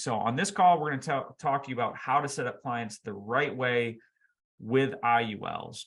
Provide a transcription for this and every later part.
So on this call, we're going to talk to you about how to set up clients the right way with IULs.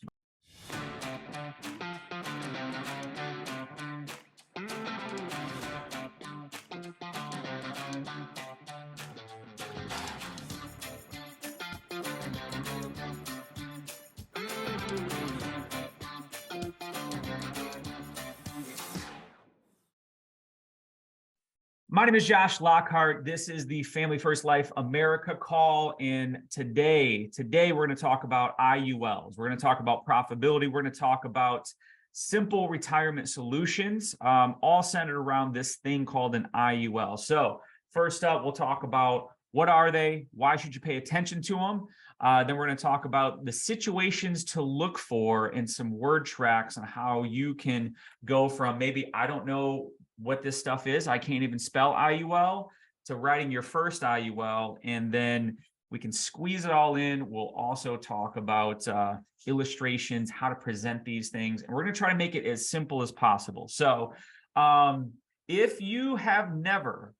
My name is Josh Lockhart. This is the Family First Life America call. And today we're going to talk about IULs. We're going to talk about profitability. We're going to talk about simple retirement solutions, all centered around this thing called an IUL. So first up, we'll talk about what are they? Why should you pay attention to them? Then we're going to talk about the situations to look for and some word tracks on how you can go from maybe, I don't know what this stuff is, I can't even spell IUL, to writing your first IUL, and then we can squeeze it all in. We'll also talk about illustrations, how to present these things, and we're going to try to make it as simple as possible. So if you have never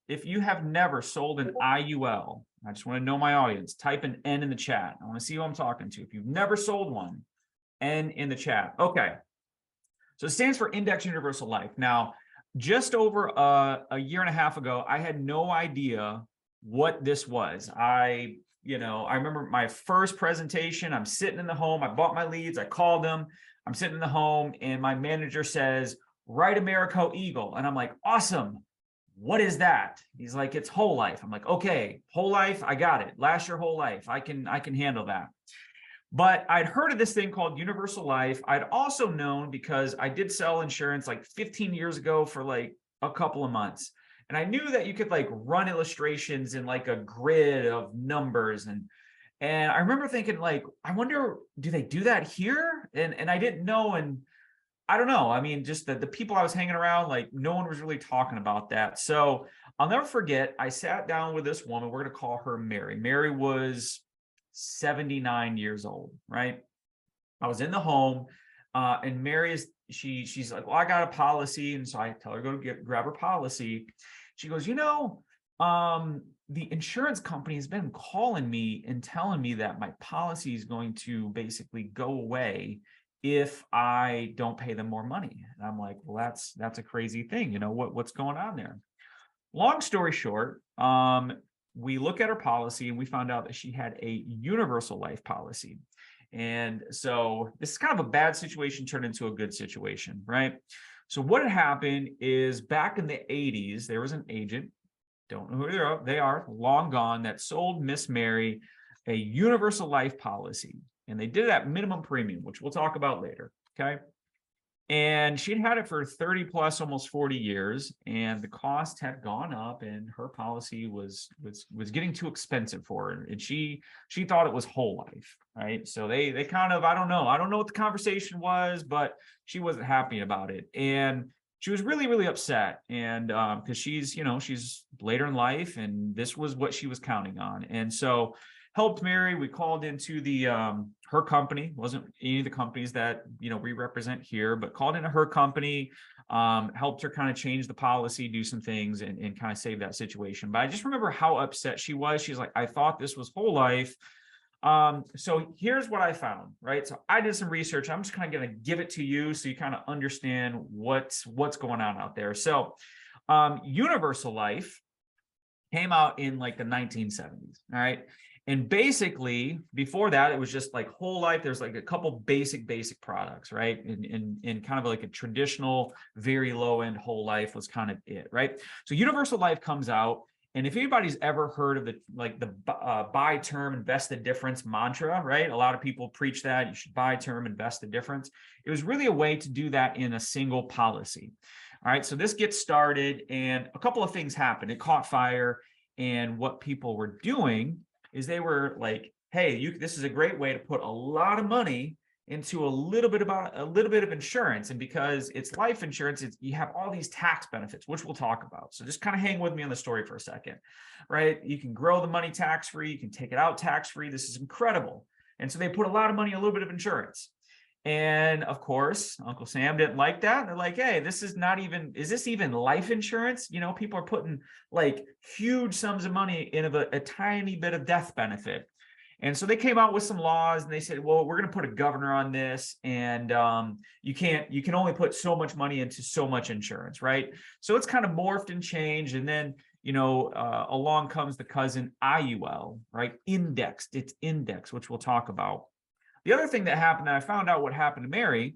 sold an IUL, I just want to know my audience, type an N in the chat. I want to see who I'm talking to. If you've never sold one, N in the chat. Okay. So it stands for Index Universal Life. Now, just over a year and a half ago, I had no idea what this was. I remember my first presentation. I'm sitting in the home. I bought my leads. I called them. I'm sitting in the home, and my manager says, "Write Americo Eagle." And I'm like, "Awesome. What is that?" He's like, "It's whole life." I'm like, "Okay, whole life. I got it. Last your whole life. I can handle that." But I'd heard of this thing called Universal Life. I'd also known, because I did sell insurance like 15 years ago for like a couple of months. And I knew that you could like run illustrations in like a grid of numbers. And I remember thinking, like, I wonder, do they do that here? And I didn't know. And I don't know. I mean, just the people I was hanging around, like no one was really talking about that. So I'll never forget, I sat down with this woman. We're going to call her Mary. Mary was 79 years old, right? I was in the home, and Mary she's like, "Well, I got a policy." And so I tell her, go grab her policy. She goes, the insurance company has been calling me and telling me that my policy is going to basically go away if I don't pay them more money. And I'm like, well, that's a crazy thing. What's going on there? Long story short, we look at her policy and we found out that she had a universal life policy. And so this is kind of a bad situation turned into a good situation, right? So what had happened is, back in the 80s, there was an agent, don't know who they are, long gone, that sold Miss Mary a universal life policy. And they did it at minimum premium, which we'll talk about later, okay? And she'd had it for 30 plus, almost 40 years, and the cost had gone up, and her policy was getting too expensive for her. And she thought it was whole life, right? So they kind of, I don't know what the conversation was, but she wasn't happy about it. And she was really, really upset. And because she's later in life, and this was what she was counting on. And so helped Mary. We called into the her company. Wasn't any of the companies that we represent here, but called into her company, helped her kind of change the policy, do some things, and kind of save that situation. But I just remember how upset she was. She's like, "I thought this was whole life." So here's what I found, right? So I did some research. I'm just kind of going to give it to you so you kind of understand what's going on out there. So Universal Life came out in like the 1970s, all right? And basically, before that, it was just like whole life. There's like a couple basic products, right? And kind of like a traditional, very low end whole life was kind of it, right? So Universal Life comes out, and if anybody's ever heard of the buy term, invest the difference mantra, right? A lot of people preach that you should buy term, invest the difference. It was really a way to do that in a single policy. All right, so this gets started, and a couple of things happened. It caught fire, and what people were doing is they were like, "Hey, this is a great way to put a lot of money into a little bit of insurance." And because it's life insurance, you have all these tax benefits, which we'll talk about. So just kind of hang with me on the story for a second, right? You can grow the money tax-free. You can take it out tax-free. This is incredible. And so they put a lot of money in a little bit of insurance. And of course, Uncle Sam didn't like that. They're like, hey, this is not even, is this even life insurance? You know, people are putting like huge sums of money in a tiny bit of death benefit. And so they came out with some laws and they said, well, we're going to put a governor on this. And you can only put so much money into so much insurance, right? So it's kind of morphed and changed. And then, along comes the cousin IUL, right? It's indexed, which we'll talk about. The other thing that happened, that I found out what happened to Mary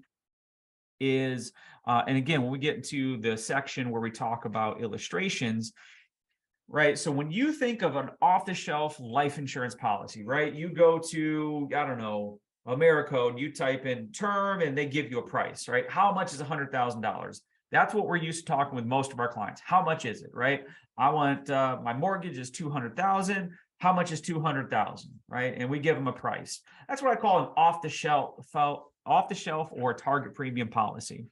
is, and again, when we get into the section where we talk about illustrations, right? So when you think of an off-the-shelf life insurance policy, right? You go to, I don't know, Americode, you type in term and they give you a price, right? How much is $100,000? That's what we're used to talking with most of our clients. How much is it, right? I want, my mortgage is $200,000. How much is $200,000, right? And we give them a price. That's what I call an off-the-shelf or target premium policy.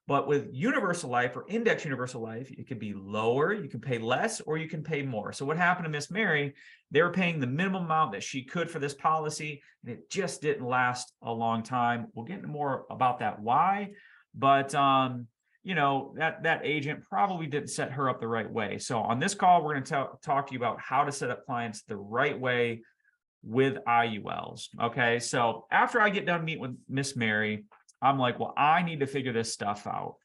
But with universal life or index universal life, it could be lower, you can pay less, or you can pay more. So what happened to Miss Mary, they were paying the minimum amount that she could for this policy, and it just didn't last a long time. We'll get into more about that why, but that agent probably didn't set her up the right way. So on this call, we're going to talk to you about how to set up clients the right way with IULs. Okay, so after I get done meeting with Miss Mary, I'm like, well, I need to figure this stuff out.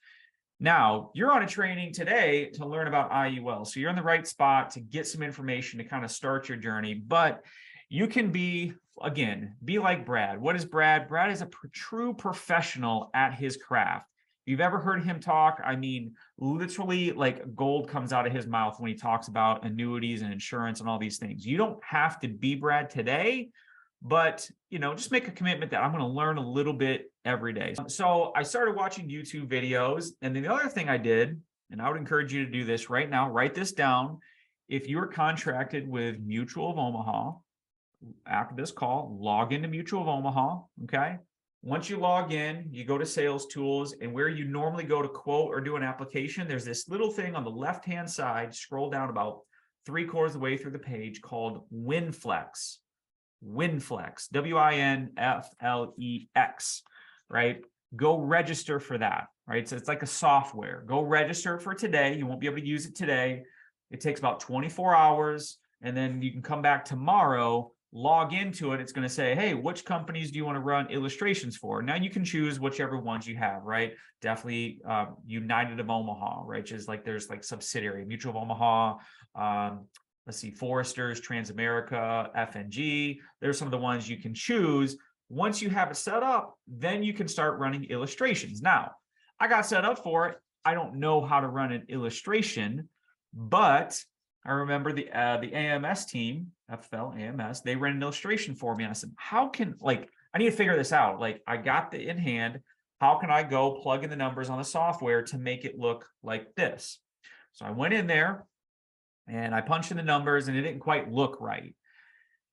Now, you're on a training today to learn about IUL. So you're in the right spot to get some information to kind of start your journey. But you can be like Brad. What is Brad? Brad is a true professional at his craft. If you've ever heard him talk, I mean, literally like gold comes out of his mouth when he talks about annuities and insurance and all these things. You don't have to be Brad today, but just make a commitment that I'm going to learn a little bit every day. So I started watching YouTube videos, and then the other thing I did, and I would encourage you to do this right now, write this down. If you are contracted with Mutual of Omaha, after this call, log into Mutual of Omaha, okay? Once you log in, you go to Sales Tools, and where you normally go to quote or do an application, there's this little thing on the left-hand side, scroll down about 3/4 of the way through the page, called WinFlex. WinFlex, WINFLEX, right? Go register for that, right? So it's like a software. Go register for today. You won't be able to use it today. It takes about 24 hours, and then you can come back tomorrow, log into it. It's going to say, hey, which companies do you want to run illustrations for? Now you can choose whichever ones you have, right? Definitely United of Omaha, right? Which is like, there's like subsidiary, Mutual of Omaha, let's see, Foresters, Transamerica, F&G. There's some of the ones you can choose. Once you have it set up, then you can start running illustrations. Now, I got set up for it. I don't know how to run an illustration, but I remember the AMS team, FFL, AMS, they ran an illustration for me. And I said, I need to figure this out. Like, I got the in hand. How can I go plug in the numbers on the software to make it look like this? So I went in there and I punched in the numbers and it didn't quite look right.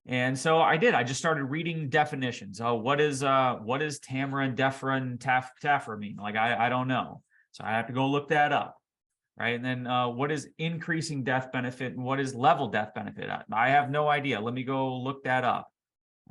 And so I just started reading definitions. Oh, what is Tamara and Defra and Tafra mean? Like, I don't know. So I have to go look that up. Right. And then what is increasing death benefit and what is level death benefit? I have no idea. Let me go look that up.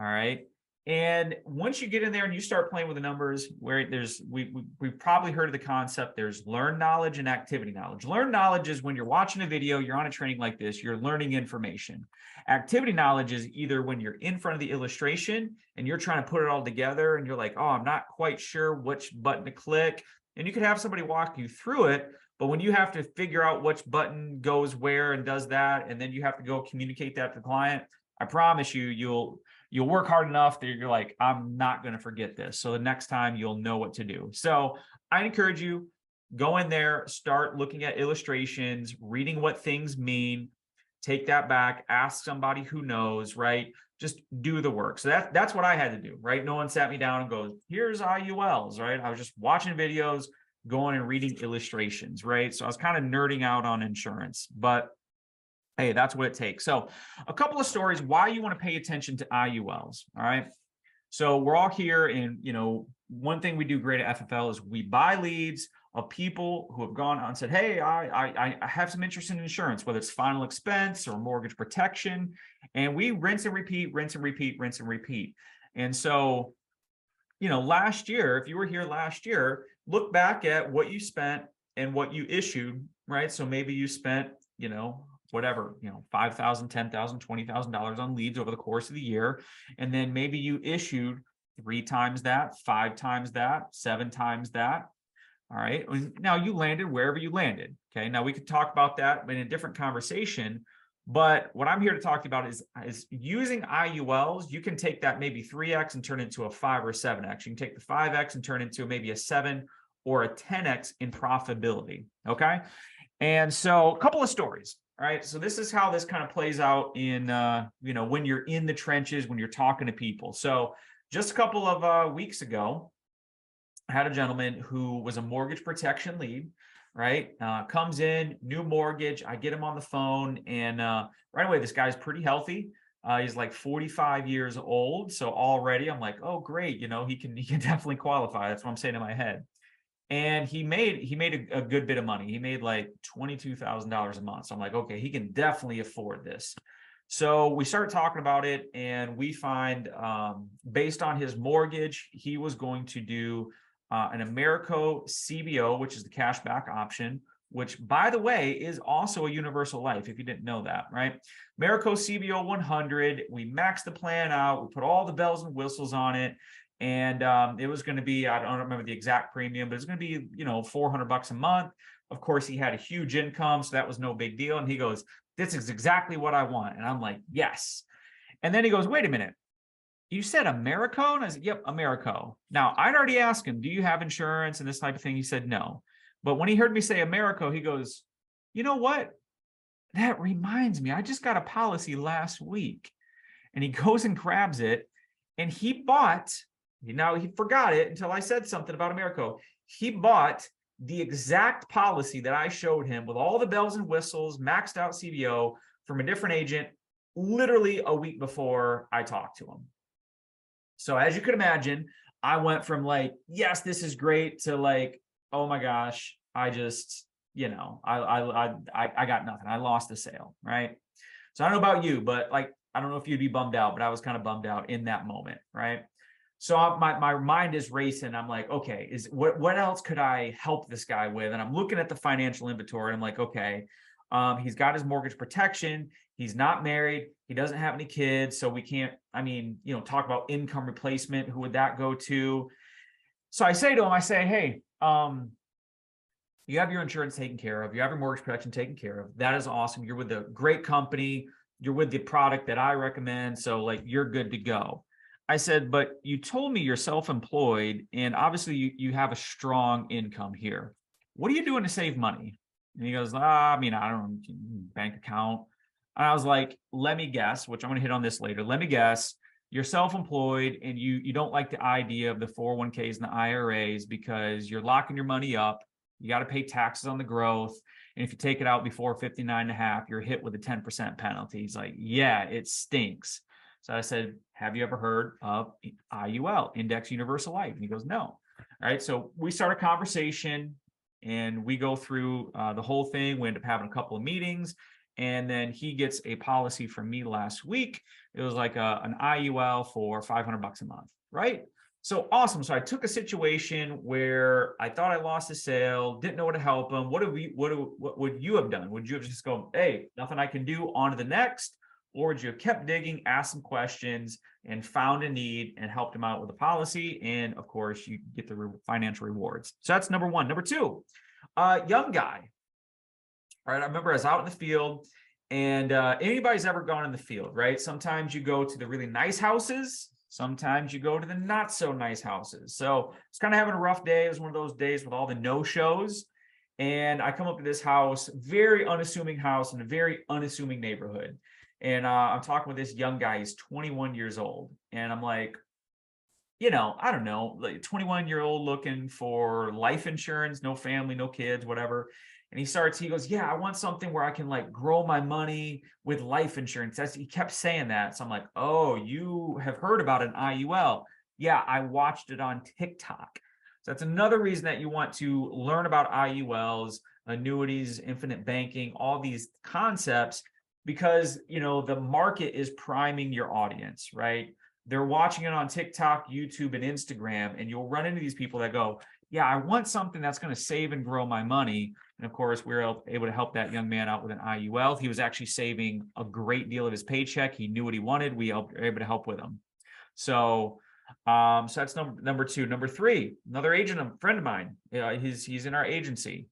All right. And once you get in there and you start playing with the numbers, where we've probably heard of the concept, there's learned knowledge and activity knowledge. Learned knowledge is when you're watching a video, you're on a training like this, you're learning information. Activity knowledge is either when you're in front of the illustration and you're trying to put it all together and you're like, oh, I'm not quite sure which button to click. And you could have somebody walk you through it. But when you have to figure out which button goes where and does that, and then you have to go communicate that to the client, I promise you, you'll work hard enough that you're like, I'm not going to forget this. So the next time you'll know what to do. So I encourage you, go in there, start looking at illustrations, reading what things mean, take that back, ask somebody who knows, right? Just do the work. So that's what I had to do, right? No one sat me down and goes, here's IULs, right? I was just watching videos, going and reading illustrations, right? So I was kind of nerding out on insurance, but hey, that's what it takes. So a couple of stories why you want to pay attention to IULs, all right? So we're all here, and one thing we do great at FFL is we buy leads of people who have gone out and said, hey, I have some interest in insurance, whether it's final expense or mortgage protection, and we rinse and repeat, rinse and repeat, rinse and repeat. And so last year, if you were here last year, look back at what you spent and what you issued, right? So maybe you spent, whatever, $5,000, $10,000, $20,000 on leads over the course of the year. And then maybe you issued 3 times that, 5 times that, 7 times that. All right. Now you landed wherever you landed. Okay. Now we could talk about that in a different conversation. But what I'm here to talk about is using IULs. You can take that maybe 3x and turn it into a 5 or 7x. You can take the 5x and turn it into maybe a 7 or a 10x in profitability. Okay. And so a couple of stories. All right. So this is how this kind of plays out in, when you're in the trenches, when you're talking to people. So just a couple of weeks ago, I had a gentleman who was a mortgage protection lead, right? Comes in, new mortgage. I get him on the phone, and right away, this guy's pretty healthy. He's like 45 years old. So already I'm like, oh, great. He can definitely qualify. That's what I'm saying in my head. And he made a good bit of money. He made like $22,000 a month. So I'm like, okay, he can definitely afford this. So we start talking about it, and we find based on his mortgage, he was going to do an Americo CBO, which is the cashback option, which, by the way, is also a universal life, if you didn't know that, right? Americo CBO 100, we maxed the plan out, we put all the bells and whistles on it, and it was going to be, I don't remember the exact premium, but it's going to be, $400 a month. Of course, he had a huge income, so that was no big deal. And he goes, this is exactly what I want. And I'm like, yes. And then he goes, wait a minute. You said Americo? And I said, yep, Americo. Now, I'd already asked him, do you have insurance and this type of thing? He said no. But when he heard me say Americo, he goes, you know what? That reminds me, I just got a policy last week. And he goes and grabs it, and he bought, now he forgot it until I said something about Americo. He bought the exact policy that I showed him with all the bells and whistles, maxed out CBO from a different agent, literally a week before I talked to him. So as you could imagine, I went from like, yes, this is great, to like, oh my gosh, I just, I got nothing. I lost the sale, right? So I don't know about you, but like, I don't know if you'd be bummed out, but I was kind of bummed out in that moment, right? So my mind is racing. I'm like, okay, what else could I help this guy with? And I'm looking at the financial inventory. I'm like, okay, he's got his mortgage protection. He's not married. He doesn't have any kids. So we can't, talk about income replacement. Who would that go to? So I say to him, hey, you have your insurance taken care of. You have your mortgage protection taken care of. That is awesome. You're with a great company. You're with the product that I recommend. So like, you're good to go. I said, but you told me you're self-employed, and obviously you have a strong income here. What are you doing to save money? And he goes, I don't know, bank account. And I was like, let me guess, which I'm going to hit on this later. Let me guess, you're self-employed, and you don't like the idea of the 401ks and the IRAs because you're locking your money up. You got to pay taxes on the growth. And if you take it out before 59.5, you're hit with a 10% penalty. He's like, yeah, it stinks. So I said, have you ever heard of IUL, Index Universal Life? And he goes, no. All right. So we start a conversation, and we go through the whole thing. We end up having a couple of meetings, and then he gets a policy from me last week. It was like an IUL for $500 a month. Right. So awesome. So I took a situation where I thought I lost a sale, didn't know what to help him. What would you have done? Would you have just gone, hey, nothing I can do, on to the next? Or would you have kept digging, asked some questions, and found a need and helped him out with a policy? And of course, you get the financial rewards. So that's number one. Number two, young guy. All right. I remember I was out in the field, and anybody's ever gone in the field, right? Sometimes you go to the really nice houses. Sometimes you go to the not so nice houses. So it's kind of having a rough day. It was one of those days with all the no-shows. And I come up to this house, very unassuming house in a very unassuming neighborhood. And I'm talking with this young guy. He's 21 years old. And I'm like, I don't know, like 21-year-old looking for life insurance, no family, no kids, whatever. And he goes, yeah, I want something where I can like grow my money with life insurance. He kept saying that. So I'm like, oh, you have heard about an IUL. Yeah, I watched it on TikTok. So that's another reason that you want to learn about IULs, annuities, infinite banking, all these concepts, because, the market is priming your audience, right? they're watching it on TikTok, YouTube, and Instagram, and you'll run into these people that go, yeah, I want something that's going to save and grow my money. And of course, we were able to help that young man out with an IUL. He was actually saving a great deal of his paycheck. He knew what he wanted. We were able to help with him. So, so that's number two. Number three, another agent, a friend of mine. He's in our agency.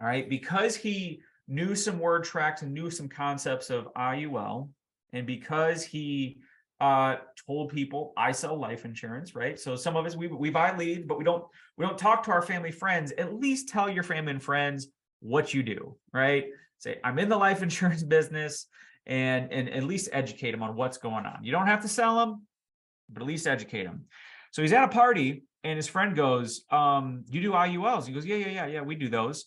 All right, because he knew some word tracks and knew some concepts of IUL, and because he told people I sell life insurance, right? So some of us we buy leads, but we don't talk to our family friends. At least tell your family and friends what you do, right? Say I'm in the life insurance business, and at least educate them on what's going on. You don't have to sell them, but at least educate them. So he's at a party, and his friend goes, "You do IULs?" He goes, "Yeah, we do those."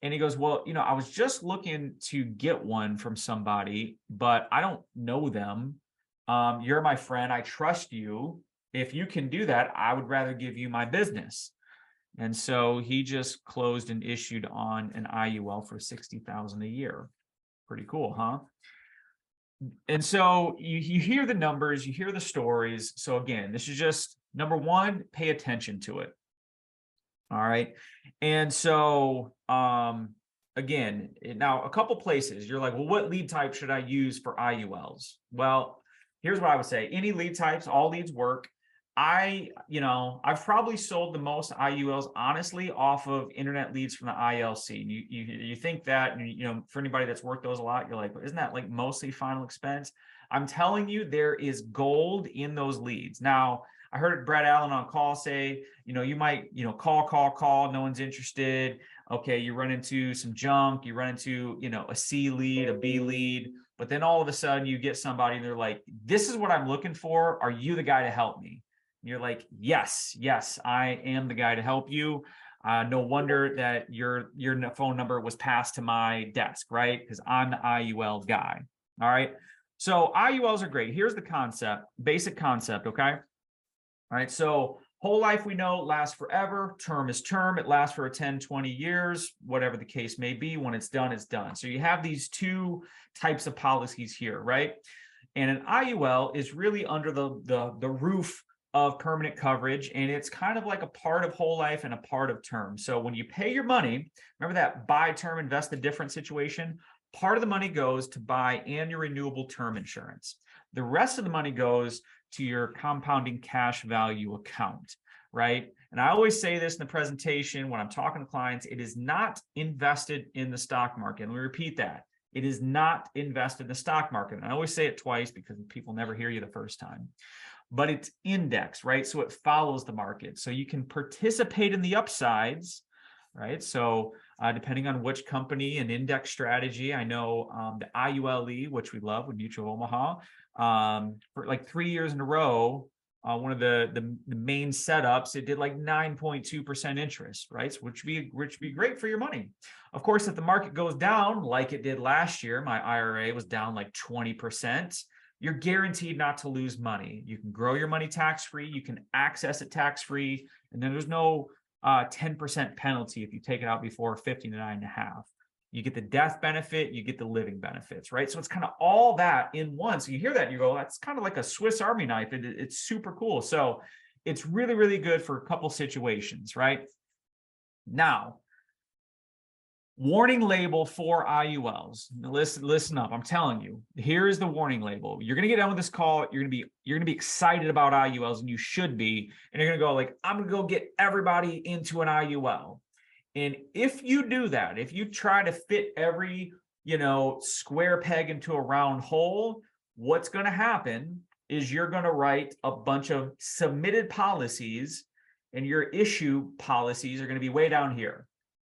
And he goes, "Well, I was just looking to get one from somebody, but I don't know them. You're my friend. I trust you. If you can do that, I would rather give you my business." And so he just closed and issued on an IUL for $60,000 a year. Pretty cool, huh? And so you hear the numbers, you hear the stories. So again, this is just number one, pay attention to it. All right. And so, again, now a couple places you're like, well, what lead type should I use for IULs? Well, here's what I would say. Any lead types, all leads work. I've probably sold the most IULs, honestly, off of internet leads from the ILC. You think that, for anybody that's worked those a lot, you're like, isn't that like mostly final expense? I'm telling you, there is gold in those leads. Now, I heard Brad Allen on call say, you might, call, no one's interested. Okay, you run into some junk, you run into, a C lead, a B lead, but then all of a sudden you get somebody and they're like, this is what I'm looking for. Are you the guy to help me? And you're like, yes, I am the guy to help you. No wonder that your phone number was passed to my desk, right? Because I'm the IUL guy. All right. So IULs are great. Here's the concept, basic concept, okay? All right, so whole life we know lasts forever. Term is term. It lasts for 10, 20 years, whatever the case may be. When it's done, it's done. So you have these two types of policies here, right? And an IUL is really under the roof of permanent coverage, and it's kind of like a part of whole life and a part of term. So when you pay your money, remember that buy term, invest the difference situation? Part of the money goes to buy and your renewable term insurance. The rest of the money goes to your compounding cash value account, right? And I always say this in the presentation when I'm talking to clients, it is not invested in the stock market. And we repeat that. It is not invested in the stock market. And I always say it twice because people never hear you the first time. But it's indexed, right? So it follows the market. So you can participate in the upsides, right? So depending on which company and index strategy, I know the IULE, which we love with Mutual Omaha, for like 3 years in a row, one of the main setups, it did like 9.2% interest, right? So which would be great for your money. Of course, if the market goes down like it did last year, my IRA was down like 20%. You're guaranteed not to lose money. You can grow your money tax-free. You can access it tax-free. And then there's no 10% penalty if you take it out before 59.5. You get the death benefit, you get the living benefits, right? So it's kind of all that in one. So you hear that and you go, that's kind of like a Swiss Army knife. It's super cool. So it's really, really good for a couple situations, right? Now, warning label for IULs. Listen up. I'm telling you, here is the warning label. You're going to get done with this call. You're going to be excited about IULs, and you should be. And you're going to go like, I'm going to go get everybody into an IUL. And if you do that, if you try to fit every, square peg into a round hole, what's going to happen is you're going to write a bunch of submitted policies, and your issue policies are going to be way down here,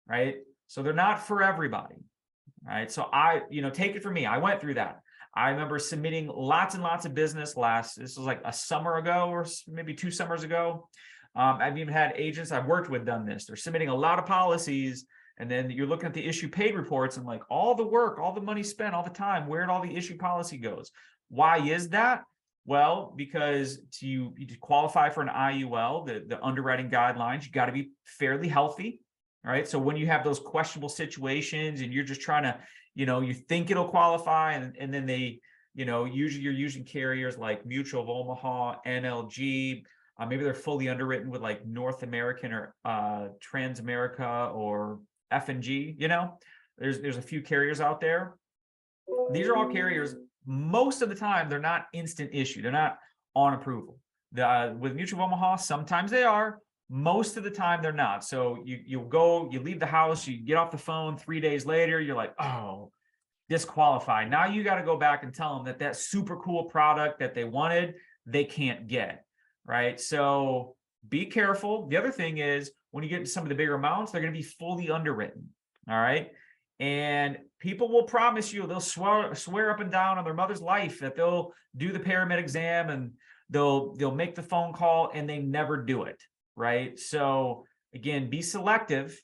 right? So they're not for everybody, right? So take it from me. I went through that. I remember submitting lots and lots of business this was like a summer ago or maybe 2 summers ago. I've even had agents I've worked with done this. They're submitting a lot of policies, and then you're looking at the issue paid reports and like all the work, all the money spent, all the time, where'd all the issue policy goes? Why is that? Well, because to qualify for an IUL, the underwriting guidelines, you got to be fairly healthy. All right. So when you have those questionable situations and you're just trying to, you think it'll qualify and then they Usually you're using carriers like Mutual of Omaha, NLG. Maybe they're fully underwritten with like North American or Transamerica or F&G. There's a few carriers out there. These are all carriers. Most of the time, they're not instant issue. They're not on approval. With Mutual of Omaha, sometimes they are. Most of the time, they're not. So you leave the house, you get off the phone 3 days later, you're like, oh, disqualified. Now you got to go back and tell them that super cool product that they wanted, they can't get, right? So be careful. The other thing is when you get to some of the bigger amounts, they're going to be fully underwritten, all right? And people will promise you, they'll swear up and down on their mother's life that they'll do the pyramid exam and they'll make the phone call, and they never do it, right? So again, be selective,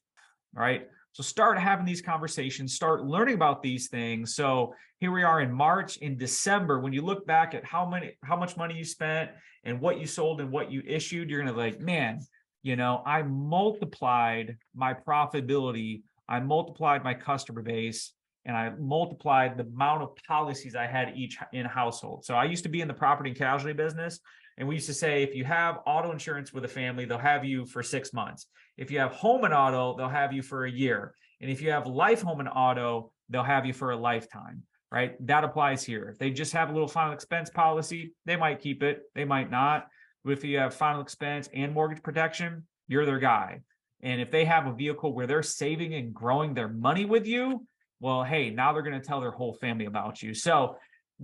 right? So start having these conversations, start learning about these things. So here we are in March, in December, when you look back at how much money you spent and what you sold and what you issued, you're going to be like, man, I multiplied my profitability, I multiplied my customer base, and I multiplied the amount of policies I had each in household. So I used to be in the property and casualty business. And we used to say, if you have auto insurance with a family, they'll have you for 6 months. If you have home and auto, they'll have you for a year. And if you have life, home, and auto, they'll have you for a lifetime, right? That applies here. If they just have a little final expense policy, they might keep it. They might not. But if you have final expense and mortgage protection, you're their guy. And if they have a vehicle where they're saving and growing their money with you, well, hey, now they're going to tell their whole family about you. So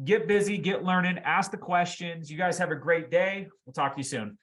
get busy, get learning, ask the questions. You guys have a great day. We'll talk to you soon.